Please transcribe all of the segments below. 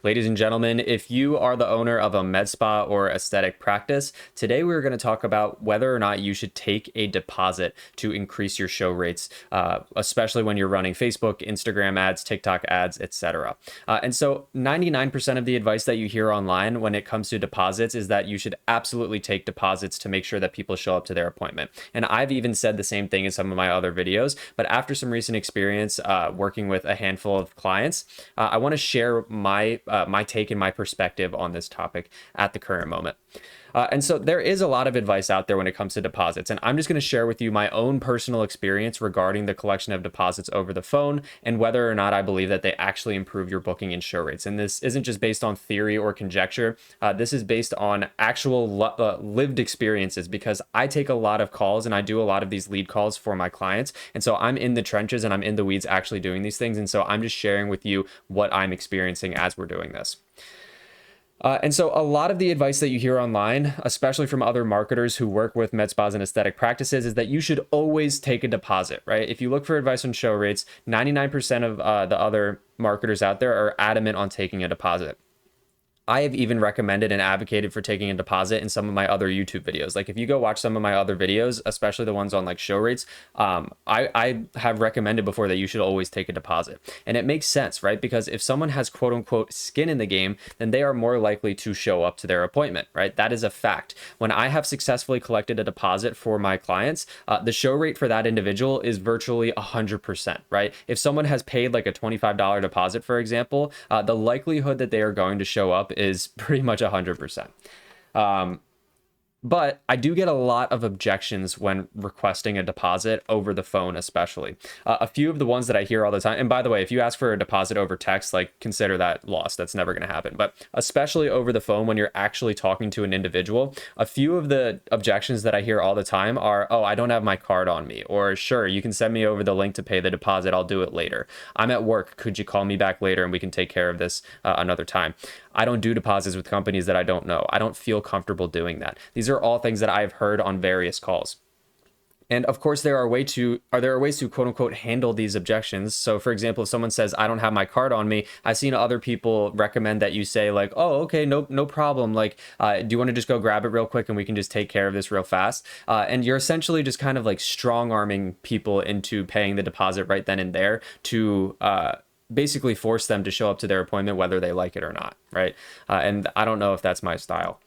Ladies and gentlemen, if you are the owner of a med spa or aesthetic practice, today we're going to talk about whether or not you should take a deposit to increase your show rates, especially when you're running Facebook, Instagram ads, TikTok ads, etc. And so 99% of the advice that you hear online when it comes to deposits is that you should absolutely take deposits to make sure that people show up to their appointment. And I've even said the same thing in some of my other videos, but after some recent experience working with a handful of clients, I want to share my take and my perspective on this topic at the current moment. And so there is a lot of advice out there when it comes to deposits, and I'm just going to share with you my own personal experience regarding the collection of deposits over the phone and whether or not I believe that they actually improve your booking and show rates. And this isn't just based on theory or conjecture. This is based on actual lived experiences, because I take a lot of calls and I do a lot of these lead calls for my clients. And so I'm in the trenches and I'm in the weeds actually doing these things. And so I'm just sharing with you what I'm experiencing as we're doing this. And so a lot of the advice that you hear online, especially from other marketers who work with med spas and aesthetic practices, is that you should always take a deposit, right? If you look for advice on show rates, 99% of the other marketers out there are adamant on taking a deposit. I have even recommended and advocated for taking a deposit in some of my other YouTube videos. Like if you go watch some of my other videos, especially the ones on like show rates, I have recommended before that you should always take a deposit. And it makes sense, right? Because if someone has quote unquote skin in the game, then they are more likely to show up to their appointment, right? That is a fact. When I have successfully collected a deposit for my clients, the show rate for that individual is virtually 100%, right? If someone has paid like a $25 deposit, for example, the likelihood that they are going to show up is pretty much 100%. But I do get a lot of objections when requesting a deposit over the phone, especially. A few of the ones that I hear all the time, and by the way, if you ask for a deposit over text, like consider that lost. That's never going to happen. But especially over the phone when you're actually talking to an individual, a few of the objections that I hear all the time are, oh, I don't have my card on me. Or sure, you can send me over the link to pay the deposit. I'll do it later. I'm at work. Could you call me back later and we can take care of this another time? I don't do deposits with companies that I don't know. I don't feel comfortable doing that. These are all things that I've heard on various calls. And of course, there are ways to quote unquote handle these objections. So for example, if someone says, I don't have my card on me, I've seen other people recommend that you say like, oh, okay, no problem. Like, do you want to just go grab it real quick and we can just take care of this real fast? And you're essentially just kind of like strong arming people into paying the deposit right then and there to, basically force them to show up to their appointment, whether they like it or not, right? And I don't know if that's my style.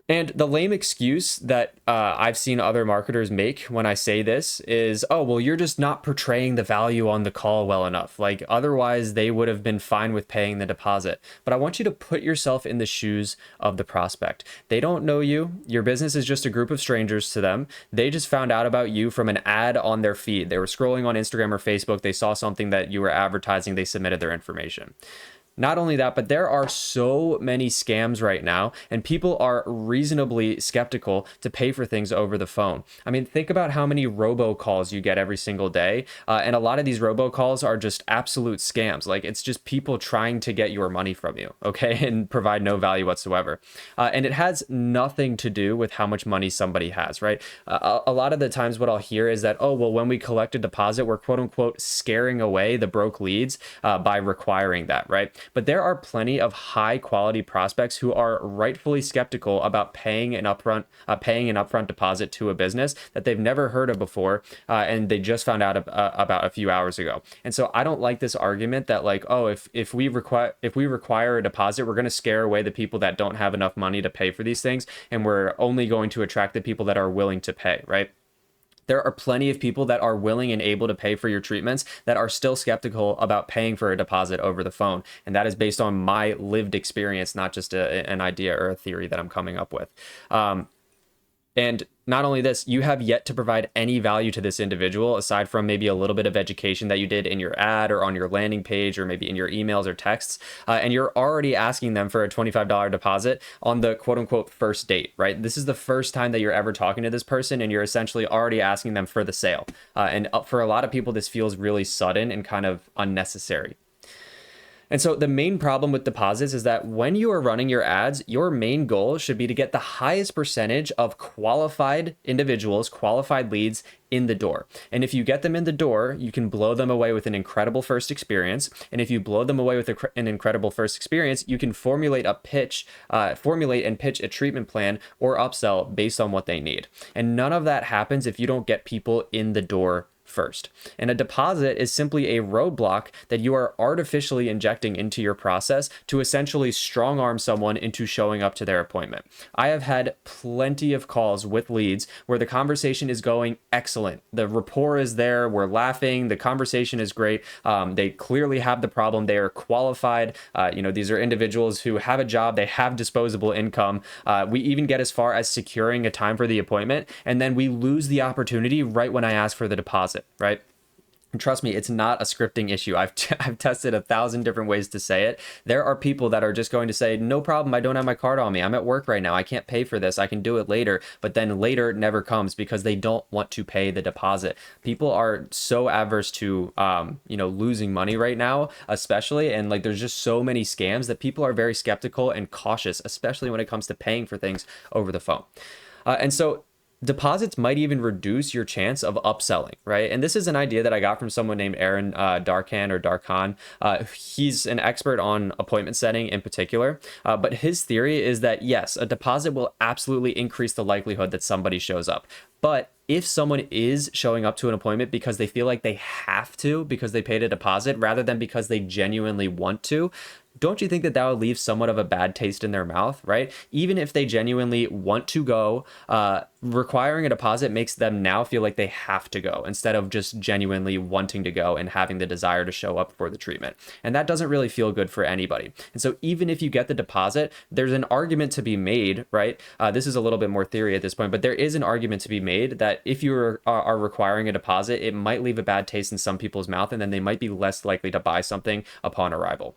And the lame excuse that I've seen other marketers make when I say this is, oh, well, you're just not portraying the value on the call well enough. Like otherwise they would have been fine with paying the deposit. But I want you to put yourself in the shoes of the prospect. They don't know you. Your business is just a group of strangers to them. They just found out about you from an ad on their feed. They were scrolling on Instagram or Facebook. They saw something that you were advertising. They submitted their information. Not only that, but there are so many scams right now, and people are reasonably skeptical to pay for things over the phone. I mean, think about how many robocalls you get every single day, and a lot of these robocalls are just absolute scams. Like, it's just people trying to get your money from you, okay, and provide no value whatsoever. And it has nothing to do with how much money somebody has, right? A lot of the times what I'll hear is that, oh, well, when we collect a deposit, we're quote unquote scaring away the broke leads by requiring that, right? But there are plenty of high quality prospects who are rightfully skeptical about paying an upfront deposit to a business that they've never heard of before, and they just found out about a few hours ago. And so I don't like this argument that like, oh, if we require a deposit, we're going to scare away the people that don't have enough money to pay for these things, and we're only going to attract the people that are willing to pay, right? There are plenty of people that are willing and able to pay for your treatments that are still skeptical about paying for a deposit over the phone. And that is based on my lived experience, not just an idea or a theory that I'm coming up with. And not only this, you have yet to provide any value to this individual aside from maybe a little bit of education that you did in your ad or on your landing page or maybe in your emails or texts. And you're already asking them for a $25 deposit on the quote unquote first date, right? This is the first time that you're ever talking to this person and you're essentially already asking them for the sale. And for a lot of people, this feels really sudden and kind of unnecessary. And so the main problem with deposits is that when you are running your ads, your main goal should be to get the highest percentage of qualified individuals, qualified leads in the door. And if you get them in the door, you can blow them away with an incredible first experience. And if you blow them away with an incredible first experience, you can formulate and pitch a treatment plan or upsell based on what they need. And none of that happens if you don't get people in the door first. And a deposit is simply a roadblock that you are artificially injecting into your process to essentially strong arm someone into showing up to their appointment. I have had plenty of calls with leads where the conversation is going excellent. The rapport is there. We're laughing. The conversation is great. They clearly have the problem. They are qualified. These are individuals who have a job. They have disposable income. We even get as far as securing a time for the appointment. And then we lose the opportunity right when I ask for the deposit. Right? And trust me, it's not a scripting issue. I've tested 1,000 different ways to say it. There are people that are just going to say, no problem, I don't have my card on me. I'm at work right now. I can't pay for this. I can do it later. But then later never comes because they don't want to pay the deposit. People are so averse to, losing money right now, especially. And like, there's just so many scams that people are very skeptical and cautious, especially when it comes to paying for things over the phone. And so deposits might even reduce your chance of upselling, right? And this is an idea that I got from someone named Aaron Darkan. He's an expert on appointment setting in particular, but his theory is that yes, a deposit will absolutely increase the likelihood that somebody shows up. But if someone is showing up to an appointment because they feel like they have to, because they paid a deposit, rather than because they genuinely want to, don't you think that would leave somewhat of a bad taste in their mouth, right? Even if they genuinely want to go, requiring a deposit makes them now feel like they have to go instead of just genuinely wanting to go and having the desire to show up for the treatment. And that doesn't really feel good for anybody. And so even if you get the deposit, there's an argument to be made, right? This is a little bit more theory at this point, but there is an argument to be made that if you are requiring a deposit, it might leave a bad taste in some people's mouth, and then they might be less likely to buy something upon arrival.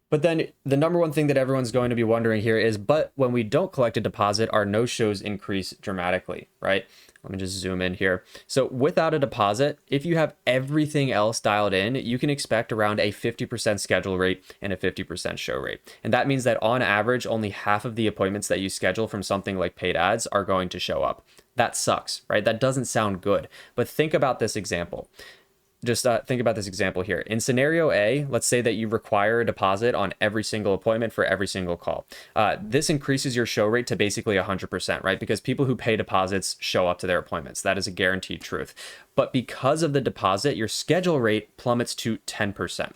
But then the number one thing that everyone's going to be wondering here is, but when we don't collect a deposit, our no-shows increase dramatically, right? Let me just zoom in here. So without a deposit, if you have everything else dialed in, you can expect around a 50% schedule rate and a 50% show rate. And that means that on average, only half of the appointments that you schedule from something like paid ads are going to show up. That sucks, right? That doesn't sound good. But think about this example. Just think about this example here. In scenario A, let's say that you require a deposit on every single appointment for every single call. This increases your show rate to basically 100%, right? Because people who pay deposits show up to their appointments. That is a guaranteed truth. But because of the deposit, your schedule rate plummets to 10%.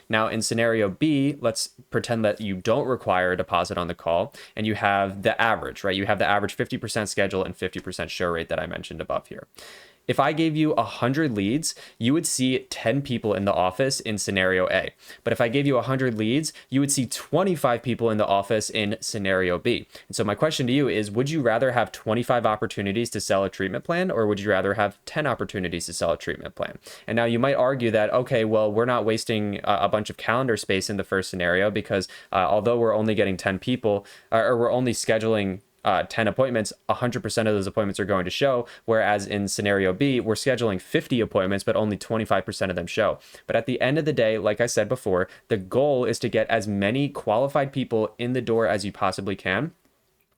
Now, in scenario B, let's pretend that you don't require a deposit on the call and you have the average, right? You have the average 50% schedule and 50% show rate that I mentioned above here. If I gave you 100 leads, you would see 10 people in the office in scenario A. But if I gave you 100 leads, you would see 25 people in the office in scenario B. And so my question to you is, would you rather have 25 opportunities to sell a treatment plan, or would you rather have 10 opportunities to sell a treatment plan? And now you might argue that, okay, well, we're not wasting a bunch of calendar space in the first scenario because although we're only getting 10 people, or we're only scheduling 10 appointments, 100% of those appointments are going to show. Whereas in scenario B, we're scheduling 50 appointments, but only 25% of them show. But at the end of the day, like I said before, the goal is to get as many qualified people in the door as you possibly can.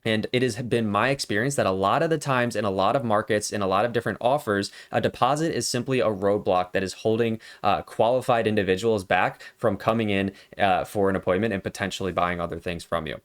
And it has been my experience that a lot of the times in a lot of markets, in a lot of different offers, a deposit is simply a roadblock that is holding qualified individuals back from coming in for an appointment and potentially buying other things from you.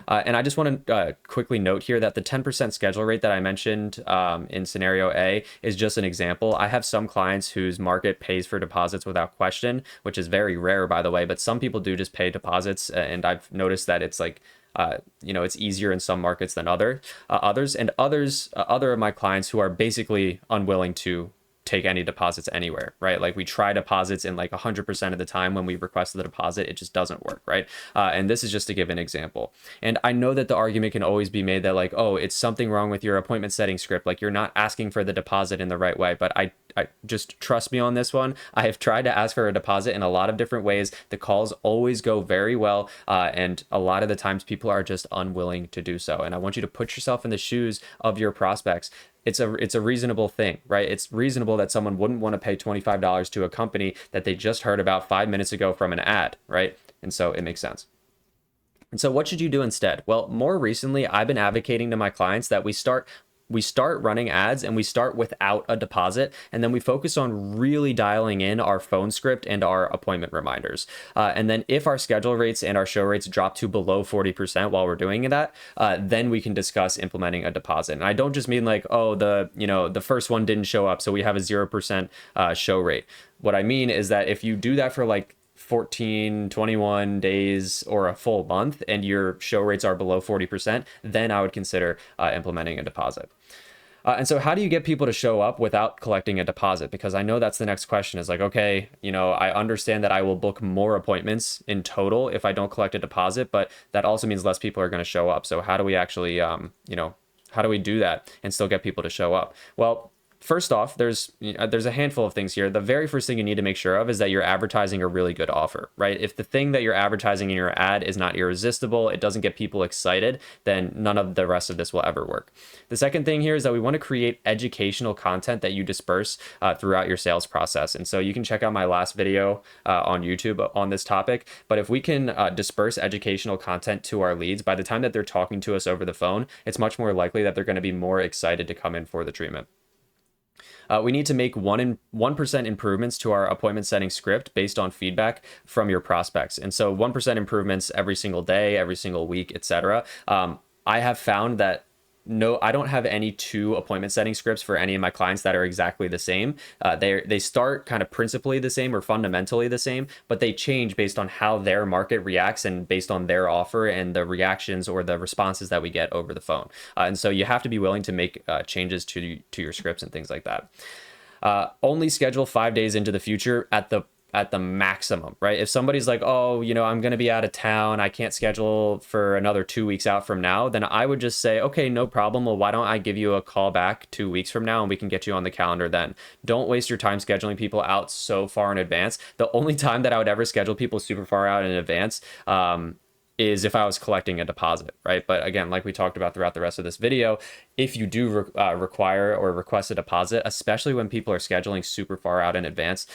And I just want to quickly note here that the 10% schedule rate that I mentioned in scenario A is just an example. I have some clients whose market pays for deposits without question, which is very rare, by the way, but some people do just pay deposits. And I've noticed that it's like, it's easier in some markets than others, and other of my clients who are basically unwilling to take any deposits anywhere, right? Like we try deposits in like 100% of the time when we request the deposit, it just doesn't work, right? And this is just to give an example. And I know that the argument can always be made that like, oh, it's something wrong with your appointment setting script. Like you're not asking for the deposit in the right way. But I just trust me on this one. I have tried to ask for a deposit in a lot of different ways. The calls always go very well, and a lot of the times people are just unwilling to do so. And I want you to put yourself in the shoes of your prospects. It's a reasonable thing, right? It's reasonable that someone wouldn't want to pay $25 to a company that they just heard about 5 minutes ago from an ad, right? And so it makes sense. And so what should you do instead? Well, more recently, I've been advocating to my clients that we start running ads and we start without a deposit, and then we focus on really dialing in our phone script and our appointment reminders. And then if our schedule rates and our show rates drop to below 40% while we're doing that, then we can discuss implementing a deposit. And I don't just mean like, oh, the first one didn't show up, so we have a 0% show rate. What I mean is that if you do that for like 14, 21 days or a full month and your show rates are below 40%, then I would consider implementing a deposit. And so how do you get people to show up without collecting a deposit? Because I know that's the next question is like, okay, I understand that I will book more appointments in total if I don't collect a deposit, but that also means less people are going to show up. So how do we actually, how do we do that and still get people to show up? Well, first off, there's a handful of things here. The very first thing you need to make sure of is that you're advertising a really good offer, right? If the thing that you're advertising in your ad is not irresistible, it doesn't get people excited, then none of the rest of this will ever work. The second thing here is that we want to create educational content that you disperse throughout your sales process. And so you can check out my last video on YouTube on this topic. But if we can disperse educational content to our leads, by the time that they're talking to us over the phone, it's much more likely that they're going to be more excited to come in for the treatment. We need to make 1% improvements to our appointment setting script based on feedback from your prospects. And so 1% improvements every single day, every single week, etc. I have found that I don't have any 2 appointment setting scripts for any of my clients that are exactly the same. They start kind of principally the same or fundamentally the same, but they change based on how their market reacts and based on their offer and the reactions or the responses that we get over the phone. And so you have to be willing to make changes to your scripts and things like that. Only schedule 5 days into the future at the maximum, right? If somebody's like, oh, I'm going to be out of town, I can't schedule for another 2 weeks out from now, then I would just say, okay, no problem. Well, why don't I give you a call back 2 weeks from now and we can get you on the calendar then. Don't waste your time scheduling people out so far in advance. The only time that I would ever schedule people super far out in advance is if I was collecting a deposit, right? But again, like we talked about throughout the rest of this video, if you do require or request a deposit, especially when people are scheduling super far out in advance,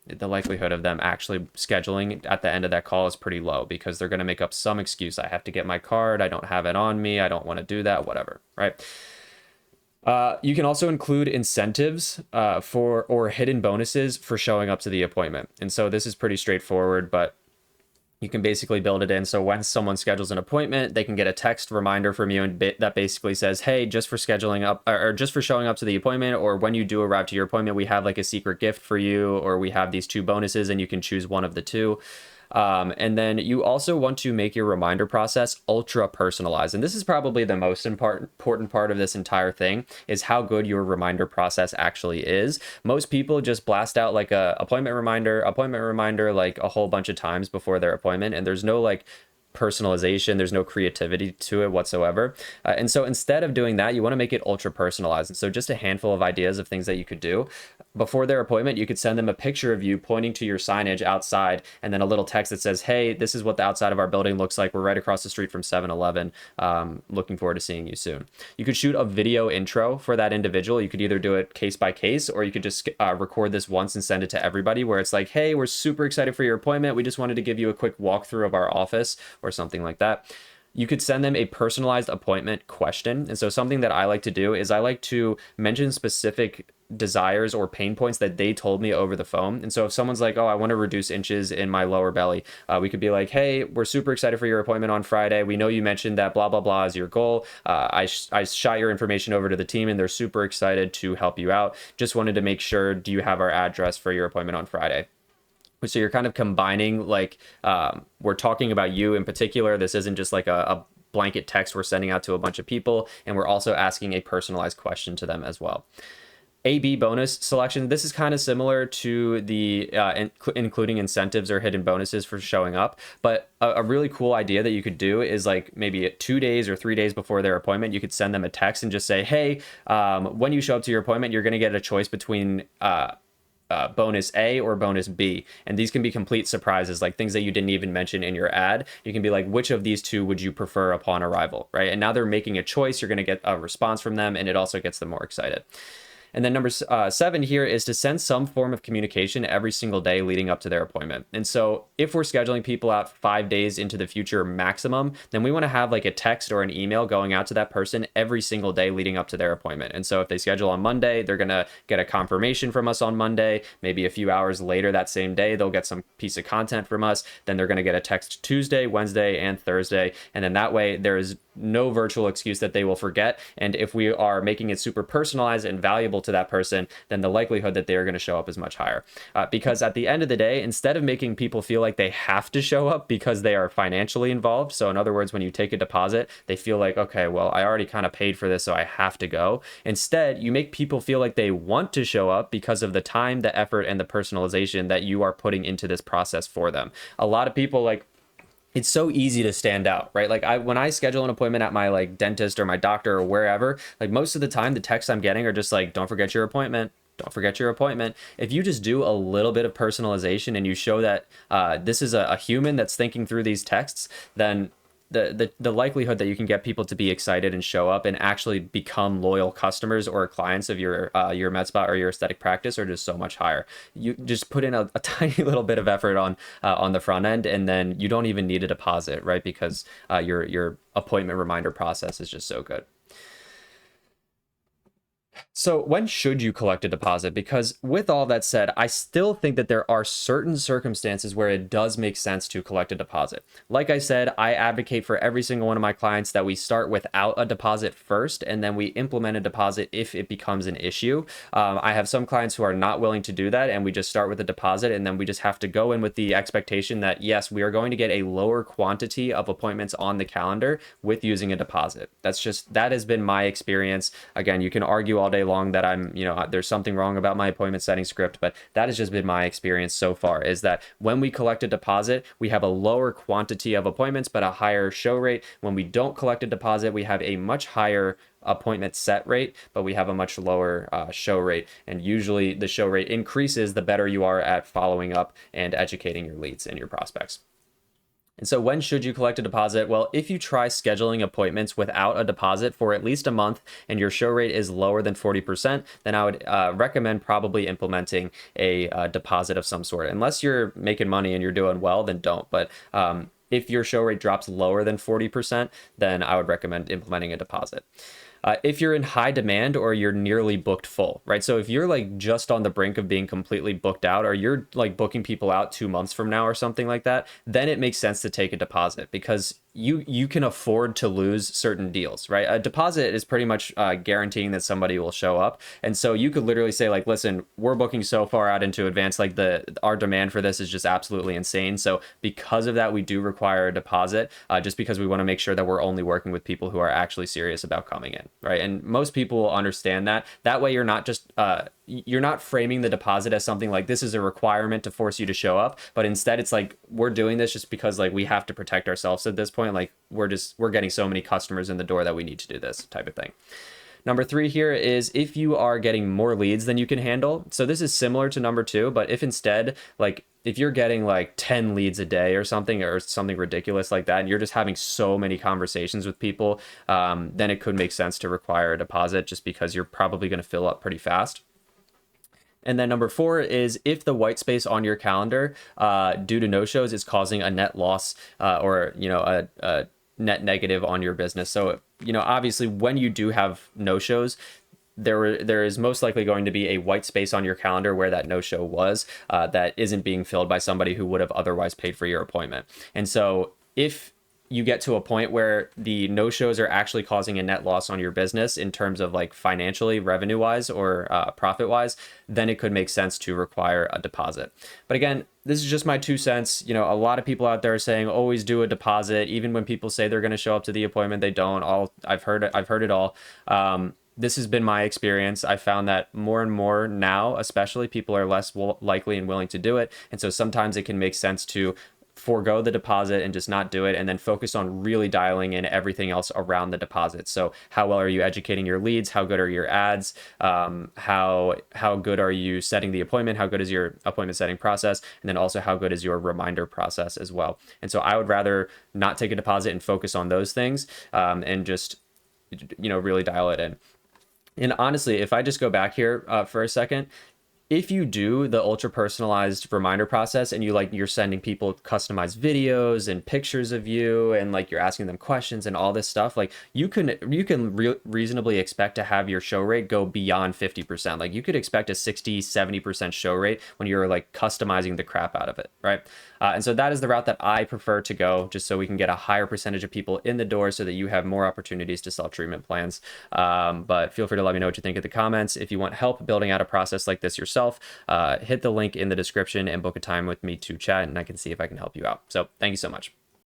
the likelihood of them actually scheduling at the end of that call is pretty low because they're going to make up some excuse. I have to get my card. I don't have it on me. I don't want to do that, whatever, right? You can also include incentives or hidden bonuses for showing up to the appointment. And so this is pretty straightforward, but you can basically build it in. So when someone schedules an appointment, they can get a text reminder from you and that basically says, hey, just for scheduling up or just for showing up to the appointment, or when you do arrive to your appointment, we have like a secret gift for you, or we have these 2 bonuses and you can choose one of the 2. And then you also want to make your reminder process ultra personalized. And this is probably the most important part of this entire thing is how good your reminder process actually is. Most people just blast out like a appointment reminder, like a whole bunch of times before their appointment. And there's no like personalization, there's no creativity to it whatsoever. And so instead of doing that, you want to make it ultra personalized. And so just a handful of ideas of things that you could do. Before their appointment, you could send them a picture of you pointing to your signage outside and then a little text that says, hey, this is what the outside of our building looks like. We're right across the street from 7-Eleven. Looking forward to seeing you soon. You could shoot a video intro for that individual. You could either do it case by case, or you could just record this once and send it to everybody where it's like, hey, we're super excited for your appointment. We just wanted to give you a quick walkthrough of our office or something like that. You could send them a personalized appointment question. And so something that I like to do is I like to mention specific desires or pain points that they told me over the phone. And so if someone's like, oh, I want to reduce inches in my lower belly, we could be like, hey, we're super excited for your appointment on Friday. We know you mentioned that blah, blah, blah is your goal. I shot your information over to the team and they're super excited to help you out. Just wanted to make sure, do you have our address for your appointment on Friday? So you're kind of combining, like, we're talking about you in particular. This isn't just like a blanket text we're sending out to a bunch of people. And we're also asking a personalized question to them as well. AB bonus selection. This is kind of similar to the including incentives or hidden bonuses for showing up. But a really cool idea that you could do is like maybe 2 days or 3 days before their appointment, you could send them a text and just say, hey, when you show up to your appointment, you're going to get a choice between bonus A or bonus B. And these can be complete surprises, like things that you didn't even mention in your ad. You can be like, which of these two would you prefer upon arrival, right? And now they're making a choice. You're going to get a response from them, and it also gets them more excited. And then number 7 here is to send some form of communication every single day leading up to their appointment. And so if we're scheduling people out 5 days into the future maximum, then we want to have like a text or an email going out to that person every single day leading up to their appointment. And so if they schedule on Monday, they're going to get a confirmation from us on Monday. Maybe a few hours later that same day, they'll get some piece of content from us. Then they're going to get a text Tuesday, Wednesday, and Thursday. And then that way there is no virtual excuse that they will forget. And if we are making it super personalized and valuable to that person, then the likelihood that they are going to show up is much higher. Because at the end of the day, instead of making people feel like they have to show up because they are financially involved, so in other words, when you take a deposit, they feel like, okay, well, I already kind of paid for this, so I have to go. Instead, you make people feel like they want to show up because of the time, the effort, and the personalization that you are putting into this process for them. A lot of people like, it's so easy to stand out, right? Like when I schedule an appointment at my like dentist or my doctor or wherever, like most of the time the texts I'm getting are just like, don't forget your appointment. Don't forget your appointment. If you just do a little bit of personalization and you show that this is a human that's thinking through these texts, then the likelihood that you can get people to be excited and show up and actually become loyal customers or clients of your med spa or your aesthetic practice are just so much higher. You just put in a tiny little bit of effort on the front end, and then you don't even need a deposit, right? Because your appointment reminder process is just so good. So when should you collect a deposit? Because with all that said, I still think that there are certain circumstances where it does make sense to collect a deposit. Like I said, I advocate for every single one of my clients that we start without a deposit first, and then we implement a deposit if it becomes an issue. I have some clients who are not willing to do that, and we just start with a deposit, and then we just have to go in with the expectation that, yes, we are going to get a lower quantity of appointments on the calendar with using a deposit. That has been my experience. Again, you can argue all day long that there's something wrong about my appointment setting script, but that has just been my experience so far, is that when we collect a deposit, we have a lower quantity of appointments, but a higher show rate. When we don't collect a deposit, we have a much higher appointment set rate, but we have a much lower show rate. And usually the show rate increases the better you are at following up and educating your leads and your prospects. And so when should you collect a deposit? Well, if you try scheduling appointments without a deposit for at least a month and your show rate is lower than 40%, then I would recommend probably implementing a deposit of some sort. Unless you're making money and you're doing well, then don't. But if your show rate drops lower than 40%, then I would recommend implementing a deposit. If you're in high demand or you're nearly booked full, right? So if you're like just on the brink of being completely booked out, or you're like booking people out 2 months from now or something like that, then it makes sense to take a deposit, because you can afford to lose certain deals, right? A deposit is pretty much guaranteeing that somebody will show up. And so you could literally say like, listen, we're booking so far out into advance, like our demand for this is just absolutely insane. So because of that, we do require a deposit, just because we want to make sure that we're only working with people who are actually serious about coming in, right? And most people will understand that. That way you're not just you're not framing the deposit as something like this is a requirement to force you to show up, but instead it's like, we're doing this just because like we have to protect ourselves at this point. Like we're getting so many customers in the door that we need to do this type of thing. Number 3 here is if you are getting more leads than you can handle. So this is similar to number 2, but if instead, like if you're getting like 10 leads a day or something ridiculous like that, and you're just having so many conversations with people, then it could make sense to require a deposit, just because you're probably going to fill up pretty fast. And then number 4 is if the white space on your calendar due to no-shows is causing a net loss or a net negative on your business. So obviously when you do have no-shows, there is most likely going to be a white space on your calendar where that no-show was that isn't being filled by somebody who would have otherwise paid for your appointment. And so if you get to a point where the no-shows are actually causing a net loss on your business in terms of like financially, revenue-wise or profit-wise, then it could make sense to require a deposit. But again, this is just my 2 cents. A lot of people out there are saying always do a deposit. Even when people say they're going to show up to the appointment, they don't. I've heard it all. this has been my experience. I found that more and more now, especially, people are less likely and willing to do it. And so sometimes it can make sense to forego the deposit and just not do it, and then focus on really dialing in everything else around the deposit. So how well are you educating your leads? How good are your ads? How good are you setting the appointment? How good is your appointment setting process? And then also, how good is your reminder process as well? And so I would rather not take a deposit and focus on those things, and just, really dial it in. And honestly, if I just go back here for a second, if you do the ultra personalized reminder process and you're sending people customized videos and pictures of you, and like you're asking them questions and all this stuff, like you can reasonably expect to have your show rate go beyond 50%. Like you could expect a 60-70% show rate when you're like customizing the crap out of it, right? And so that is the route that I prefer to go, just so we can get a higher percentage of people in the door so that you have more opportunities to sell treatment plans. But feel free to let me know what you think in the comments. If you want help building out a process like this yourself, hit the link in the description and book a time with me to chat, and I can see if I can help you out. So thank you so much.